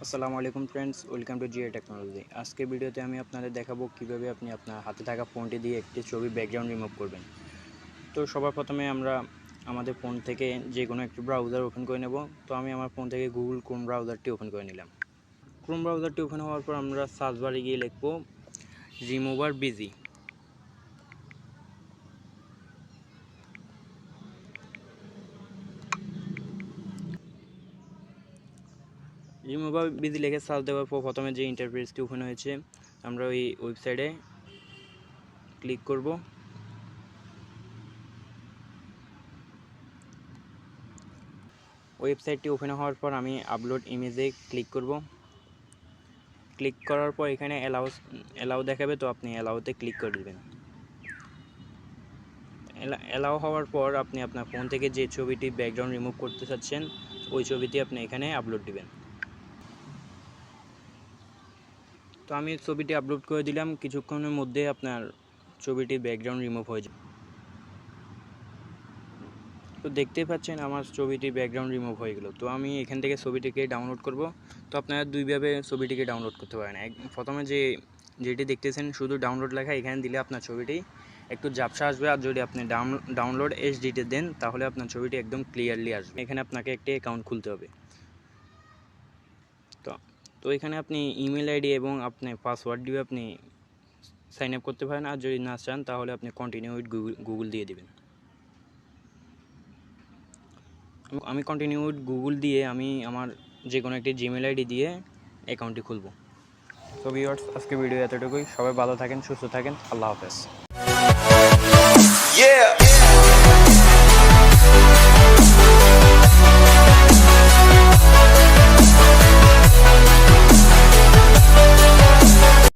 আসসালামু আলাইকুম friends, welcome to GA technology. আজকের ভিডিওতে আমি আপনাদের দেখাবো কিভাবে আপনি আপনার হাতে থাকা ফোনটি দিয়ে একটি ছবির ব্যাকগ্রাউন্ড রিমুভ করবেন। তো সবার প্রথমে আমরা আমাদের ফোন থেকে যে কোনো একটি ব্রাউজার ওপেন করে নেব। তো আমি আমার ফোন থেকে গুগল ক্রোম ব্রাউজারটি ওপেন করে নিলাম। ক্রোম ব্রাউজারটি ওপেন হওয়ার পর আমরা সার্চ বারে গিয়ে লিখব রিমুভার বিজি। রিমুভার বিজি লিখে সার্চ দেওয়ার পর প্রথমে যে ইন্টারফেসটি ওপেন হয়েছে আমরা ওই ওয়েবসাইটে ক্লিক করব। ওয়েবসাইটটি ওপেন হওয়ার পর আমি আপলোড ইমেজে ক্লিক করব। ক্লিক করার পর এখানে অ্যালাউ দেখাবে, তো আপনি অ্যালাউতে ক্লিক করে দেবেন। অ্যালাউ হওয়ার পর আপনি আপনার ফোন থেকে যে ছবিটি ব্যাকগ্রাউন্ড রিমুভ করতে চাচ্ছেন ওই ছবিটি আপনি এখানে আপলোড দিবেন। তো আমি ছবিটি আপলোড করে দিলাম, কিছুক্ষণের মধ্যে আপনার ছবিটি ব্যাকগ্রাউন্ড রিমুভ হয়ে যাবে। তো দেখতেই পাচ্ছেন আমার ছবিটি ব্যাকগ্রাউন্ড রিমুভ হয়ে গেল। তো আমি এখান থেকে ছবিটিকে ডাউনলোড করব। তো আপনারা দুইভাবে ছবিটিকে ডাউনলোড করতে পারেন। প্রথমে যেটি দেখতেছেন শুধু ডাউনলোড লেখা, এখানে দিলে আপনার ছবিটি একটু ঝাপসা আসবে, আর যদি আপনি ডাউনলোড এইচডিতে দেন তাহলে আপনার ছবিটি একদম ক্লিয়ারলি আসবে। এখানে আপনাকে একটি অ্যাকাউন্ট খুলতে হবে। তো এখানে আপনি ইমেল আইডি এবং আপনার পাসওয়ার্ড দিয়ে আপনি সাইন আপ করতে পারেন, আর যদি না চান তাহলে আপনি কন্টিনিউ উইথ গুগল দিয়ে দেবেন। আমি কন্টিনিউ উইথ গুগল দিয়ে আমি আমার যে কোনো একটি জিমেল আইডি দিয়ে অ্যাকাউন্টটি খুলব। তো ভিউয়ার্স, আজকে ভিডিও এতটুকুই। সবাই ভালো থাকেন, সুস্থ থাকেন। আল্লাহ হাফেজ।